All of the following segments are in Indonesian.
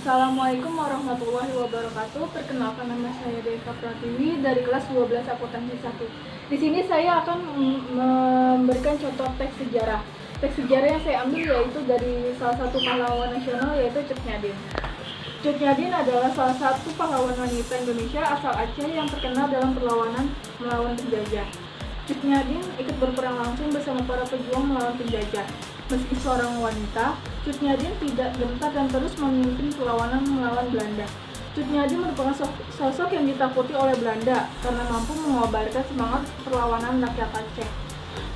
Assalamualaikum warahmatullahi wabarakatuh. Perkenalkan, nama saya Deka Pratiwi dari kelas 12 akuntansi 1. Di sini saya akan memberikan contoh teks sejarah. Teks sejarah yang saya ambil yaitu dari salah satu pahlawan nasional, yaitu Cut Nyadim. Cut Nyadim adalah salah satu pahlawan wanita Indonesia asal Aceh yang terkenal dalam perlawanan melawan penjajah. Cut Nyadim ikut berperang langsung bersama para pejuang melawan penjajah. Meski seorang wanita, Cut Nyadim tidak gentar dan terus memimpin perlawanan melawan Belanda. Cut Nyadim merupakan sosok yang ditakuti oleh Belanda karena mampu mengobarkan semangat perlawanan rakyat Aceh.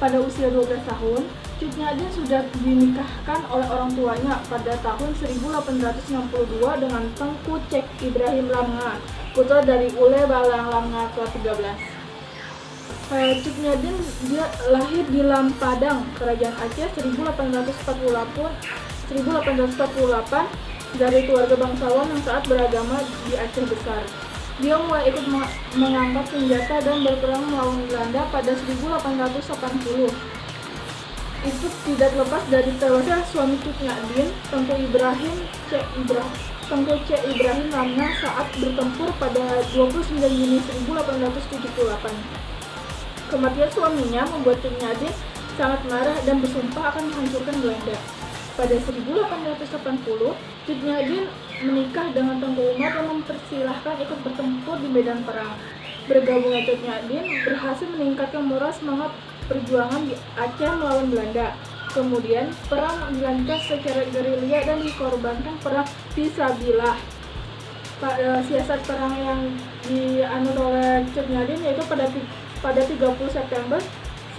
Pada usia 12 tahun, Cut Nyadim sudah dinikahkan oleh orang tuanya pada tahun 1862 dengan Tengku Cek Ibrahim Lamnga, putra dari Ule Balang Lamnga ke-13. Cut Nyadim dia lahir di Lampadang, Kerajaan Aceh 1848 dari keluarga bangsawan yang taat beragama di Aceh Besar. Dia mulai ikut mengangkat senjata dan berperang melawan Belanda pada 1880. Itu tidak lepas dari tewasnya suami Cut Nyadim, Tengku C. Ibrahim Lamnga saat bertempur pada 29 Juni 1878. Kematian suaminya membuat Cut Nyadim sangat marah dan bersumpah akan menghancurkan Belanda. Pada 1880, Cut Nyadim menikah dengan Tengku Umar dan mempersilahkan ikut bertempur di medan perang. Bergabungnya Cut Nyadim berhasil meningkatkan moral semangat perjuangan di Aceh melawan Belanda. Kemudian, perang dilanjutkan secara gerilya dan dikorbankan perang Fisabilillah. Siasat perang yang dianut oleh Cut Nyadim yaitu pada 30 September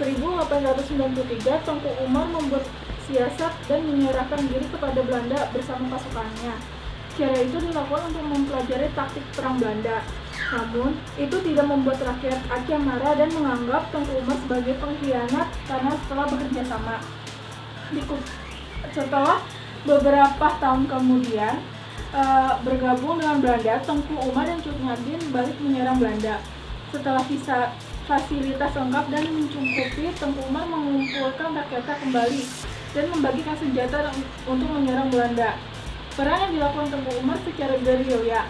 1893, Tengku Umar membuat siasat dan menyerahkan diri kepada Belanda bersama pasukannya. Cara itu dilakukan untuk mempelajari taktik perang Belanda. Namun, itu tidak membuat rakyat Aceh marah dan menganggap Tengku Umar sebagai pengkhianat karena setelah bekerja sama. Setelah beberapa tahun kemudian, bergabung dengan Belanda, Tengku Umar dan Cut Nyadim balik menyerang Belanda. Setelah fasilitas lengkap dan mencukupi, Tengku Umar mengumpulkan rakyatnya kembali dan membagikan senjata untuk menyerang Belanda. Perang yang dilakukan Tengku Umar secara gerilya.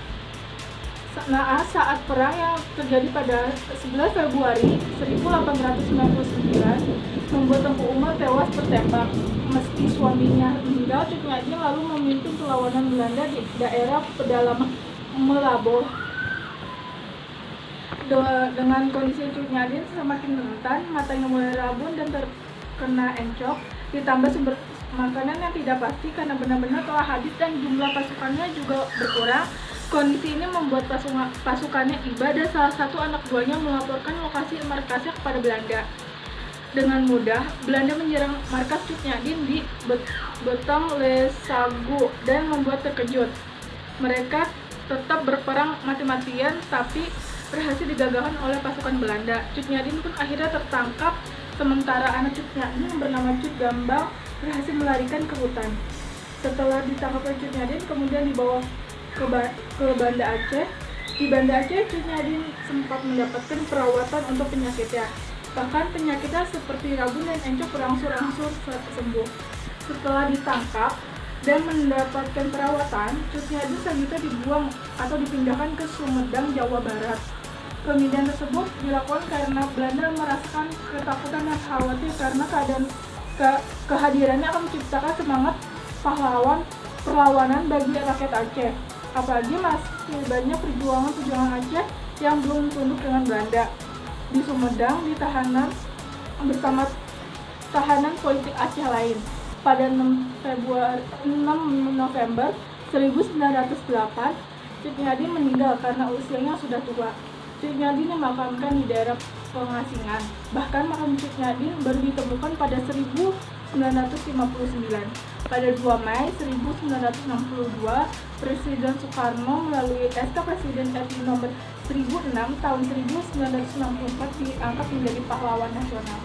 Saat perang yang terjadi pada 11 Februari 1899 membuat Tengku Umar tewas tertembak. Meski suaminya meninggal, Cut Nyadim lalu memimpin perlawanan Belanda di daerah pedalaman Melaboh. Dengan kondisi Cut Nyadim semakin rentan, matanya mulai rabun dan terkena encok, ditambah sumber makanan yang tidak pasti karena benar-benar telah habis dan jumlah pasukannya juga berkurang. Kondisi ini membuat pasukannya iba dan salah satu anak buahnya melaporkan lokasi markasnya kepada Belanda. Dengan mudah, Belanda menyerang markas Cut Nyadim di Betong Lesagu dan membuat terkejut. Mereka tetap berperang mati-matian, tapi berhasil digagalkan oleh pasukan Belanda. Cut Nyadim pun akhirnya tertangkap, sementara anak Cut Nyadim yang bernama Cut Gambang berhasil melarikan ke hutan. Setelah ditangkap oleh Cut Nyadim, kemudian dibawa ke Banda Aceh. Di Banda Aceh, Cut Nyadim sempat mendapatkan perawatan untuk penyakitnya. Bahkan penyakitnya seperti rabun dan encok berangsur-angsur sembuh. Setelah ditangkap dan mendapatkan perawatan, Cut Nyadim selanjutnya dibuang atau dipindahkan ke Sumedang, Jawa Barat. Pemindahan tersebut dilakukan karena Belanda merasakan ketakutan dan khawatir karena kehadirannya akan menciptakan semangat perlawanan bagi rakyat Aceh. Apalagi masih banyak perjuangan Aceh yang belum tunduk dengan Belanda. Di Sumedang ditahanan bersama tahanan politik Aceh lain. Pada 6 November 1908, Cut Nyadim meninggal karena usianya sudah tua. Cut Nyadim dimakamkan di daerah pengasingan. Bahkan makam Cut Nyadim baru ditemukan pada 1959. Pada 2 Mei 1962, Presiden Soekarno melalui SK Presiden RI nomor 1006 tahun 1964 diangkat menjadi pahlawan nasional.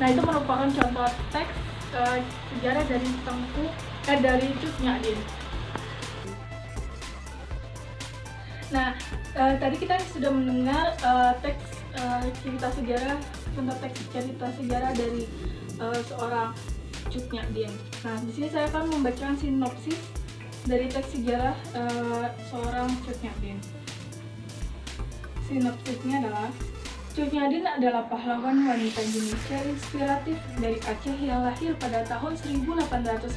Nah, itu merupakan contoh teks sejarah dari Cut Nyadim. Nah, tadi kita sudah mendengar cerita sejarah dari seorang Cut Nyadim. Nah, di sini saya akan membacakan sinopsis dari teks sejarah seorang Cut Nyak-dien. Sinopsisnya adalah, Cut Nyak-dien adalah pahlawan wanita Indonesia inspiratif dari Aceh yang lahir pada tahun 1848.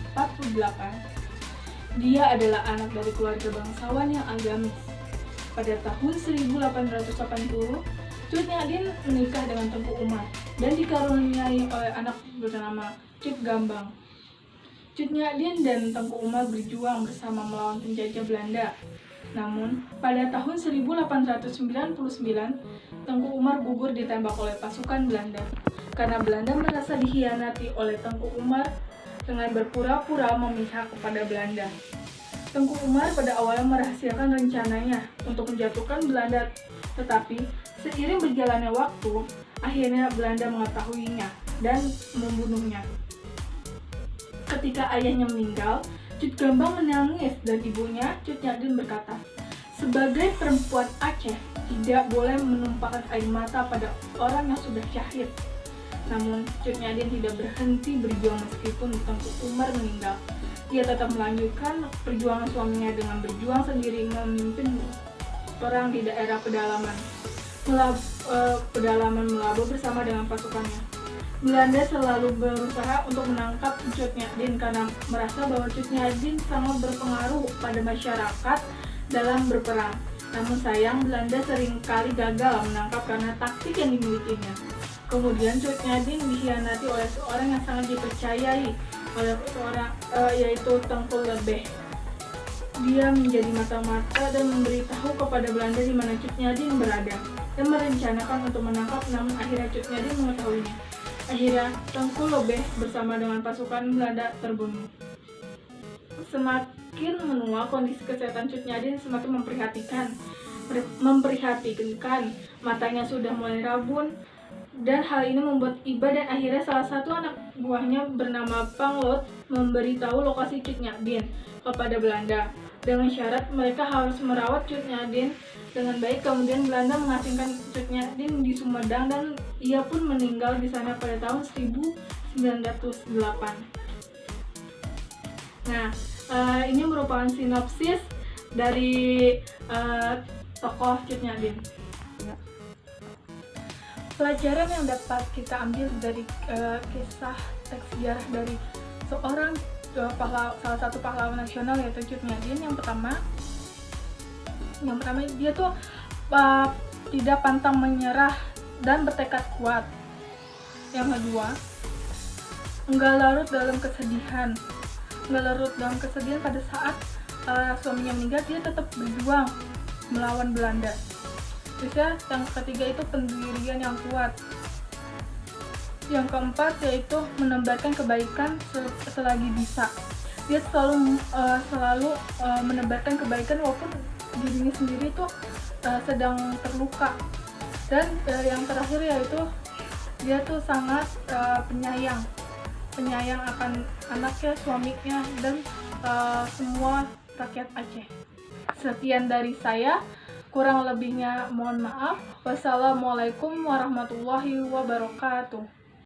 Dia adalah anak dari keluarga bangsawan yang agamis. Pada tahun 1880, Cut Nyak-dien menikah dengan Tengku Umar dan dikaruniai oleh anak bernama Cut Gambang. Cut Nyak-dien dan Tengku Umar berjuang bersama melawan penjajah Belanda. Namun, pada tahun 1899, Tengku Umar gugur ditembak oleh pasukan Belanda. Karena Belanda merasa dikhianati oleh Tengku Umar dengan berpura-pura memihak kepada Belanda. Tengku Umar pada awalnya merahasiakan rencananya untuk menjatuhkan Belanda, tetapi seiring berjalannya waktu, akhirnya Belanda mengetahuinya dan membunuhnya. Ketika ayahnya meninggal, Cut Gambang menangis dan ibunya, Cut Nyak-dien berkata, sebagai perempuan Aceh, tidak boleh menumpahkan air mata pada orang yang sudah syahid. Namun, Cut Nyak-dien tidak berhenti berjuang meskipun Tengku Umar meninggal. Dia tetap melanjutkan perjuangan suaminya dengan berjuang sendiri memimpin perang di daerah pedalaman Melabu bersama dengan pasukannya. Belanda selalu berusaha untuk menangkap Cut Nyak-dien karena merasa bahwa Cut Nyak-dien sangat berpengaruh pada masyarakat dalam berperang. Namun sayang, Belanda seringkali gagal menangkap karena taktik yang dimilikinya. Kemudian Cut Nyak-dien dikhianati oleh seorang yang sangat dipercayai oleh seorang yaitu Tengku Lebeh. Dia menjadi mata-mata dan memberitahu kepada Belanda di mana Cut Nyak-dien berada dan merencanakan untuk menangkap, namun akhirnya Cut Nyak-dien mengetahuinya. Akhirnya Tengku Lebeh bersama dengan pasukan Belanda terbunuh. Semakin menua, kondisi kesehatan Cut Nyak-dien semakin memprihatinkan. Matanya sudah mulai rabun, dan hal ini membuat iba dan akhirnya salah satu anak buahnya bernama Panglot memberitahu lokasi Cut Nyak-dien kepada Belanda dengan syarat mereka harus merawat Cut Nyak-dien dengan baik. Kemudian Belanda mengasingkan Cut Nyak-dien di Sumedang dan ia pun meninggal di sana pada tahun 1908. Nah, ini merupakan sinopsis dari tokoh Cut Nyak-dien. Pelajaran yang dapat kita ambil dari kisah teks sejarah dari seorang salah satu pahlawan nasional yaitu Cut Nyak-dien. Yang pertama dia tuh tidak pantang menyerah dan bertekad kuat. Yang kedua, enggak larut dalam kesedihan pada saat suaminya meninggal. Dia tetap berjuang melawan Belanda. Terus yang ketiga itu pendirian yang kuat. Yang keempat yaitu menebarkan kebaikan selagi bisa. Dia selalu menebarkan kebaikan walaupun dirinya sendiri itu sedang terluka. Dan yang terakhir yaitu dia tuh sangat penyayang akan anaknya, suaminya, dan semua rakyat Aceh. Sekian dari saya. Kurang lebihnya mohon maaf. Wassalamualaikum warahmatullahi wabarakatuh.